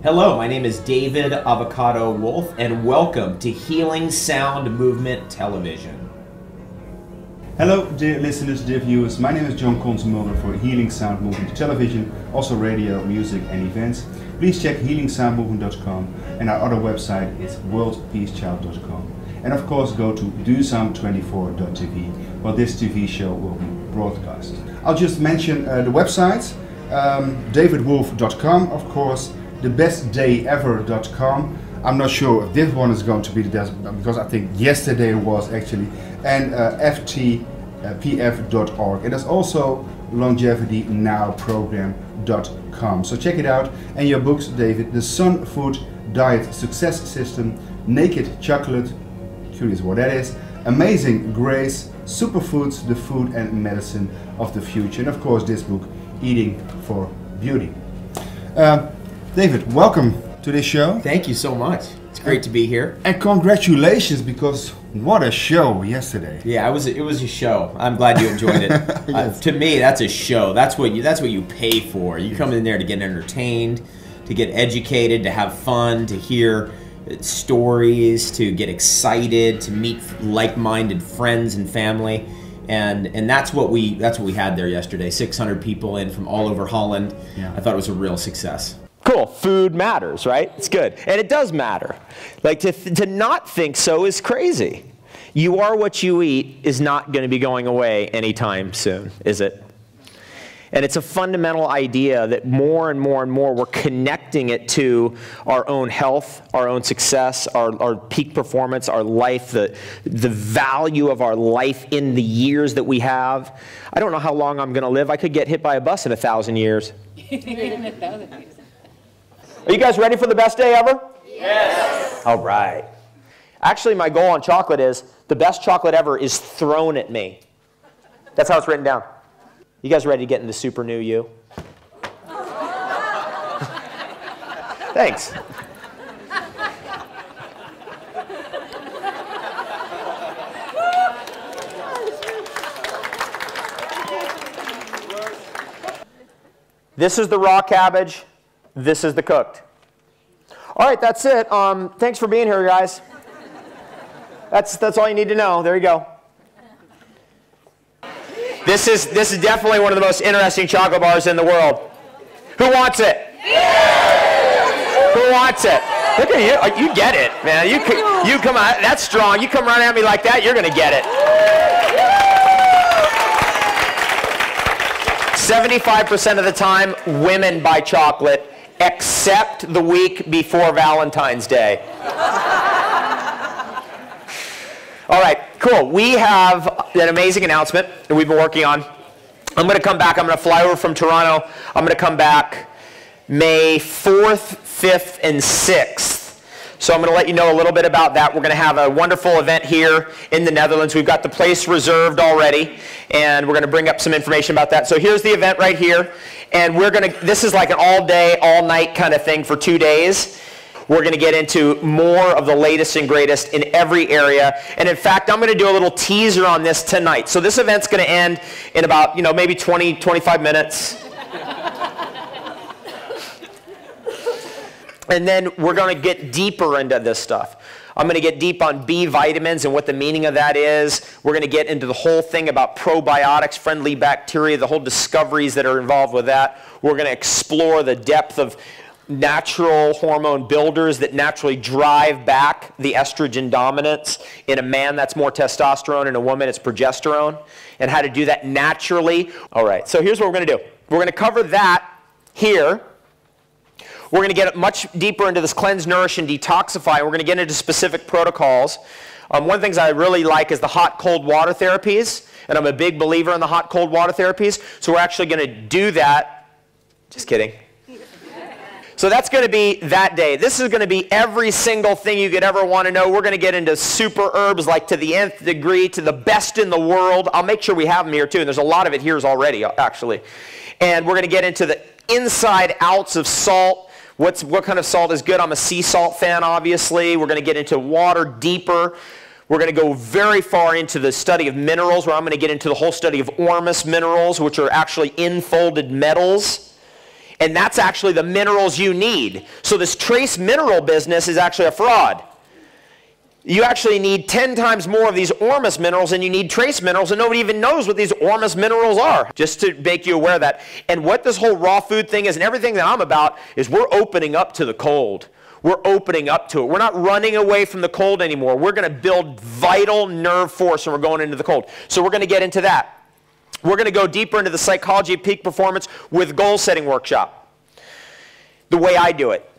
Hello, my name is David Avocado Wolfe, and welcome to Healing Sound Movement Television. Hello, dear listeners, dear viewers. My name is John Mulder for Healing Sound Movement Television, also radio, music, and events. Please check healingsoundmovement.com, and our other website is worldpeacechild.com. And of course, go to dosound24.tv, where this TV show will be broadcast. I'll just mention the websites: davidwolfe.com, of course. thebestdayever.com. I'm not sure if this one is going to be the best, because I think yesterday was actually, and ftpf.org. It is also longevitynowprogram.com. So check it out. And your books, David: The Sun Food Diet Success System, Naked Chocolate, curious what that is, Amazing Grace, Superfoods, the Food and Medicine of the Future, and of course this book, Eating for Beauty. David, welcome to this show. Thank you so much. It's great to be here. And congratulations, because what a show yesterday. Yeah, it was a show. I'm glad you enjoyed it. Yes. To me, that's a show. That's what you pay for. You come in there to get entertained, to get educated, to have fun, to hear stories, to get excited, to meet like-minded friends and family. And that's what we had there yesterday. 600 people in from all over Holland. Yeah. I thought it was a real success. Cool. Food matters, right? It's good. And it does matter. Like, to not think so is crazy. You are what you eat is not going to be going away anytime soon, is it? And it's a fundamental idea that more and more and more we're connecting it to our own health, our own success, our peak performance, our life, the value of our life in the years that we have. I don't know how long I'm going to live. I could get hit by a bus in 1,000 years. Are you guys ready for the best day ever? Yes. All right. Actually, my goal on chocolate is the best chocolate ever is thrown at me. That's how it's written down. You guys ready to get into super new you? Thanks. This is the raw cabbage. This is the cooked. All right, that's it. Thanks for being here, guys. That's all you need to know. There you go. This is definitely one of the most interesting chocolate bars in the world. Who wants it? Yeah! Who wants it? Look at you. You get it, man. You come on. That's strong. You come running at me like that, you're going to get it. 75% of the time, women buy chocolate, except the week before Valentine's Day. All right, cool. We have an amazing announcement that we've been working on. I'm going to come back. I'm going to fly over from Toronto. I'm going to come back May 4th, 5th, and 6th. So I'm going to let you know a little bit about that. We're going to have a wonderful event here in the Netherlands. We've got the place reserved already, and we're going to bring up some information about that. So here's the event right here, and this is like an all-day, all-night kind of thing for 2 days. We're going to get into more of the latest and greatest in every area. And in fact, I'm going to do a little teaser on this tonight. So this event's going to end in about, maybe 20, 25 minutes. And then we're going to get deeper into this stuff. I'm going to get deep on B vitamins and what the meaning of that is. We're going to get into the whole thing about probiotics, friendly bacteria, the whole discoveries that are involved with that. We're going to explore the depth of natural hormone builders that naturally drive back the estrogen dominance. In a man, that's more testosterone. In a woman, it's progesterone. And how to do that naturally. All right, so here's what we're going to do. We're going to cover that here. We're going to get much deeper into this cleanse, nourish, and detoxify. We're going to get into specific protocols. One of the things I really like is the hot, cold water therapies. And I'm a big believer in the hot, cold water therapies. So we're actually going to do that. Just kidding. So that's going to be that day. This is going to be every single thing you could ever want to know. We're going to get into super herbs, like to the nth degree, to the best in the world. I'll make sure we have them here too. And there's a lot of it here already, actually. And we're going to get into the inside outs of salt. What kind of salt is good? I'm a sea salt fan, obviously. We're going to get into water deeper. We're going to go very far into the study of minerals, where I'm going to get into the whole study of ormus minerals, which are actually infolded metals. And that's actually the minerals you need. So this trace mineral business is actually a fraud. You actually need 10 times more of these ormus minerals than you need trace minerals, and nobody even knows what these ormus minerals are, just to make you aware of that. And what this whole raw food thing is, and everything that I'm about, is we're opening up to the cold. We're opening up to it. We're not running away from the cold anymore. We're going to build vital nerve force, and we're going into the cold. So we're going to get into that. We're going to go deeper into the psychology of peak performance with goal setting workshop. The way I do it.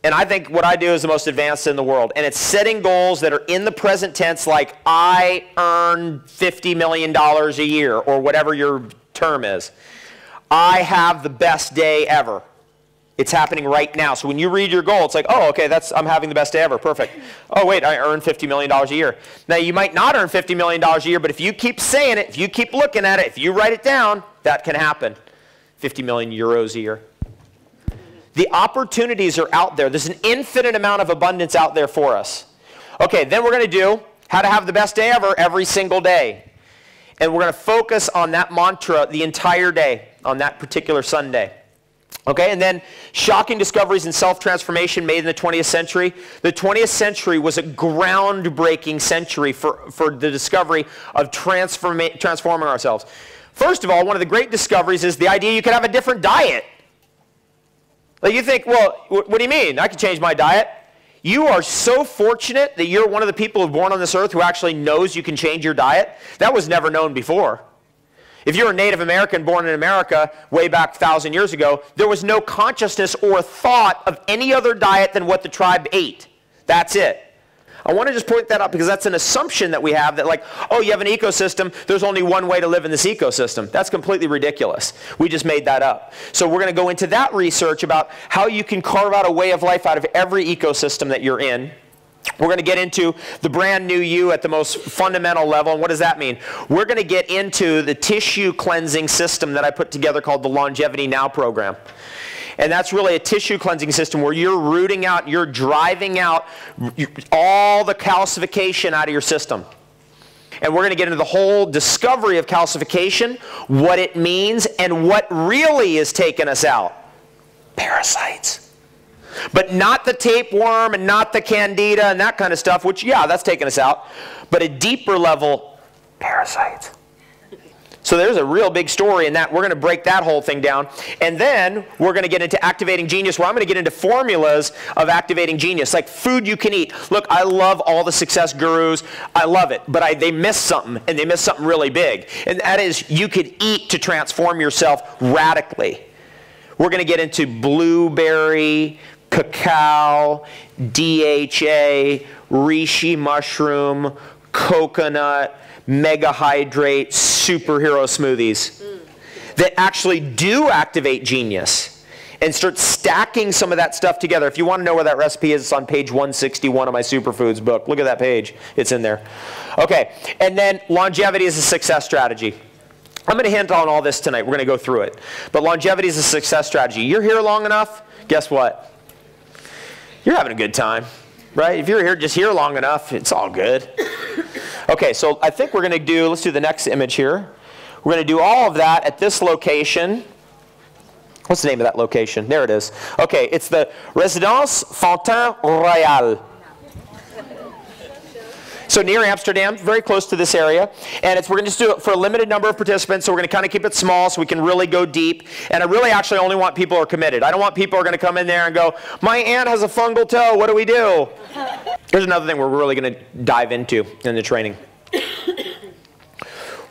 And I think what I do is the most advanced in the world. And it's setting goals that are in the present tense, like I earn $50 million a year, or whatever your term is. I have the best day ever. It's happening right now. So when you read your goal, it's like, oh, okay, I'm having the best day ever. Perfect. Oh, wait, I earn $50 million a year. Now, you might not earn $50 million a year, but if you keep saying it, if you keep looking at it, if you write it down, that can happen. 50 million euros a year. The opportunities are out there. There's an infinite amount of abundance out there for us. Okay, then we're going to do how to have the best day ever every single day. And we're going to focus on that mantra the entire day, on that particular Sunday. Okay, and then shocking discoveries in self-transformation made in the 20th century. The 20th century was a groundbreaking century for the discovery of transforming ourselves. First of all, one of the great discoveries is the idea you could have a different diet. Like you think, well, what do you mean? I can change my diet. You are so fortunate that you're one of the people who are born on this earth who actually knows you can change your diet. That was never known before. If you're a Native American born in America way back 1,000 years ago, there was no consciousness or thought of any other diet than what the tribe ate. That's it. I want to just point that out because that's an assumption that we have that, like, oh, you have an ecosystem, there's only one way to live in this ecosystem. That's completely ridiculous. We just made that up. So we're going to go into that research about how you can carve out a way of life out of every ecosystem that you're in. We're going to get into the brand new you at the most fundamental level. And what does that mean? We're going to get into the tissue cleansing system that I put together called the Longevity Now program. And that's really a tissue cleansing system where you're rooting out, you're driving out all the calcification out of your system. And we're going to get into the whole discovery of calcification, what it means, and what really is taking us out. Parasites. But not the tapeworm and not the candida and that kind of stuff, which, yeah, that's taking us out. But a deeper level, parasites. So there's a real big story in that. We're going to break that whole thing down. And then we're going to get into activating genius, where I'm going to get into formulas of activating genius, like food you can eat. Look, I love all the success gurus. I love it. But they miss something, and they miss something really big. And that is you could eat to transform yourself radically. We're going to get into blueberry, cacao, DHA, reishi mushroom, coconut, mega hydrate, superhero smoothies that actually do activate genius, and start stacking some of that stuff together. If you want to know where that recipe is, it's on page 161 of my Superfoods book. Look at that page. It's in there. Okay, and then longevity is a success strategy. I'm going to hint on all this tonight. We're going to go through it. But longevity is a success strategy. You're here long enough, guess what? You're having a good time, right? If you're here just here long enough, it's all good. Okay, so I think we're going to do, let's do the next image here. We're going to do all of that at this location. What's the name of that location? There it is. Okay, it's the Résidence Fontaine Royale. So near Amsterdam, very close to this area. And we're going to just do it for a limited number of participants, so we're going to kind of keep it small so we can really go deep. And I really actually only want people who are committed. I don't want people who are going to come in there and go, my aunt has a fungal toe, what do we do? Here's another thing we're really going to dive into in the training.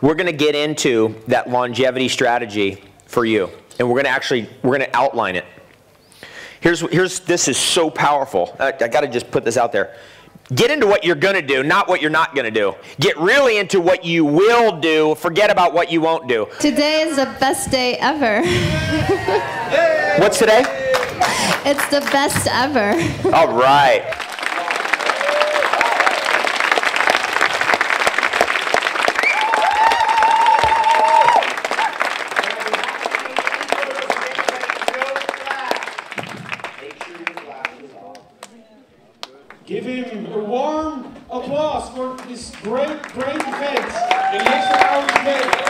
We're going to get into that longevity strategy for you. And we're going to outline it. This is so powerful. I got to just put this out there. Get into what you're going to do, not what you're not going to do. Get really into what you will do. Forget about what you won't do. Today is the best day ever. What's today? It's the best ever. All right. Give him a warm applause for this great event, the next hour event.